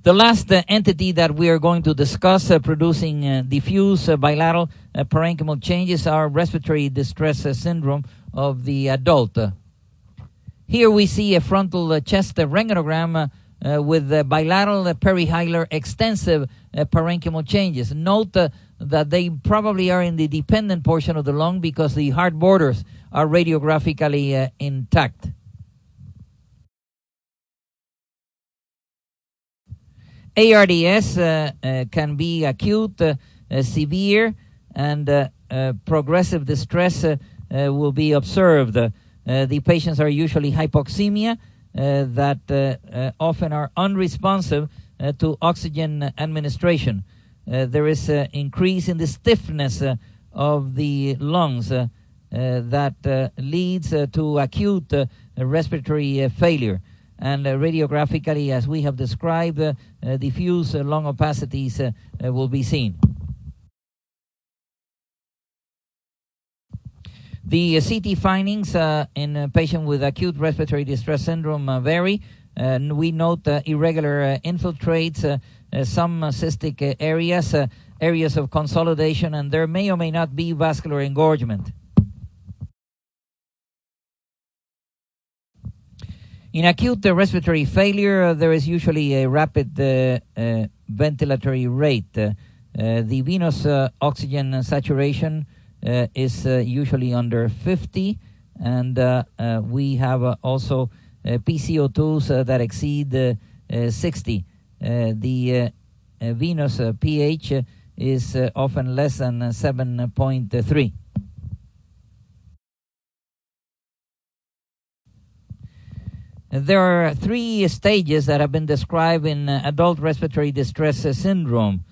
The last entity that we are going to discuss producing diffuse bilateral parenchymal changes are respiratory distress syndrome of the adult. Here we see a frontal chest rentgenogram with bilateral perihilar extensive parenchymal changes. Note that they probably are in the dependent portion of the lung because the hard borders are radiographically intact. ARDS can be acute, severe, and progressive distress will be observed. The patients are usually hypoxemia that often are unresponsive to oxygen administration. There is an increase in the stiffness of the lungs that leads to acute respiratory failure. And radiographically, as we have described, diffuse lung opacities will be seen. The CT findings in a patient with acute respiratory distress syndrome vary. We note irregular infiltrates, some cystic areas, areas of consolidation, and there may or may not be vascular engorgement. In acute respiratory failure, there is usually a rapid ventilatory rate. The venous oxygen saturation is usually under 50, and we have also PCO2s that exceed 60. The venous pH is often less than 7.3. There are three stages that have been described in adult respiratory distress syndrome.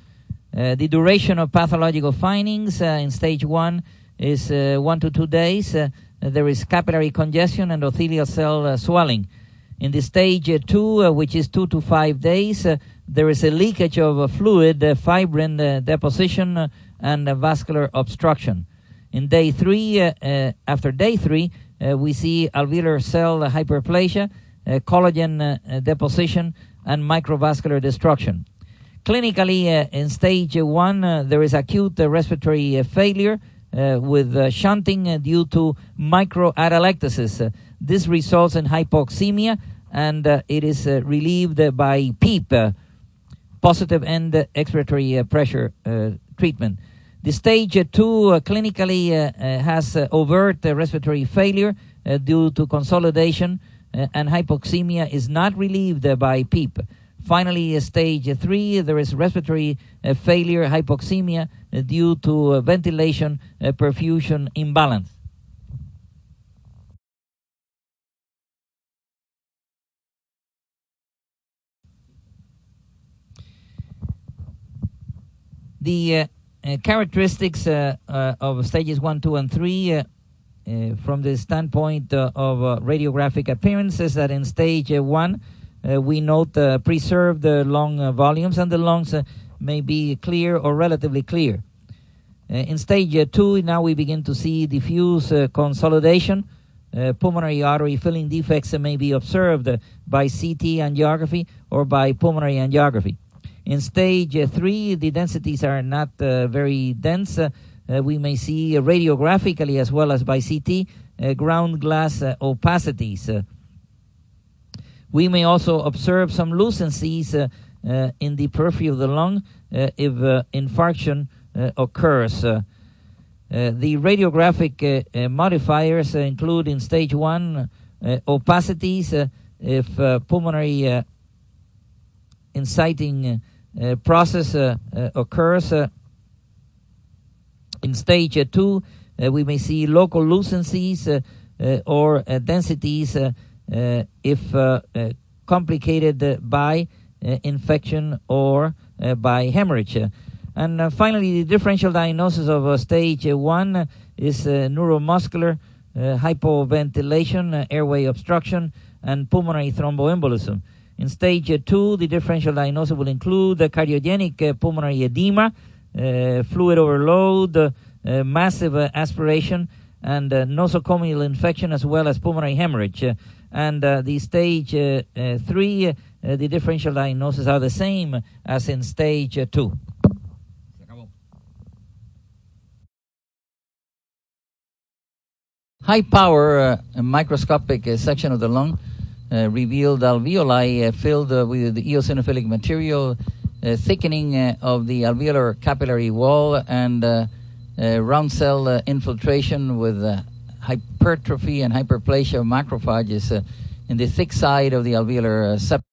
The duration of pathological findings in stage 1 is 1 to 2 days. There is capillary congestion and endothelial cell swelling. In the stage 2, which is 2 to 5 days, there is a leakage of fluid, fibrin deposition, and vascular obstruction. In day 3, after day 3, we see alveolar cell hyperplasia, collagen deposition, and microvascular destruction. Clinically, in stage 1, there is acute respiratory failure with shunting due to microatelectasis. This results in hypoxemia, and it is relieved by PEEP, positive end expiratory pressure treatment. The stage 2 clinically has overt respiratory failure due to consolidation, and hypoxemia is not relieved by PEEP. Finally, stage 3, there is respiratory failure, hypoxemia due to ventilation perfusion imbalance. The characteristics of stages 1, 2, and 3 from the standpoint of radiographic appearance is that in stage 1, we note preserved lung volumes, and the lungs may be clear or relatively clear. In stage 2, now we begin to see diffuse consolidation. Pulmonary artery filling defects may be observed by CT angiography or by pulmonary angiography. In stage 3, the densities are not very dense. We may see radiographically as well as by CT ground glass opacities. We may also observe some lucencies in the periphery of the lung if infarction occurs. The radiographic modifiers include in stage 1 opacities if pulmonary inciting process occurs. In stage 2, we may see local lucencies or densities if complicated by infection or by hemorrhage. And finally, the differential diagnosis of stage 1 is neuromuscular hypoventilation, airway obstruction, and pulmonary thromboembolism. In stage 2, the differential diagnosis will include cardiogenic pulmonary edema, fluid overload, massive aspiration, and nosocomial infection, as well as pulmonary hemorrhage. And the stage 3 the differential diagnoses are the same as in stage 2. High power microscopic section of the lung revealed alveoli filled with the eosinophilic material, thickening of the alveolar capillary wall, and round cell infiltration with hypertrophy and hyperplasia of macrophages in the thick side of the alveolar septum.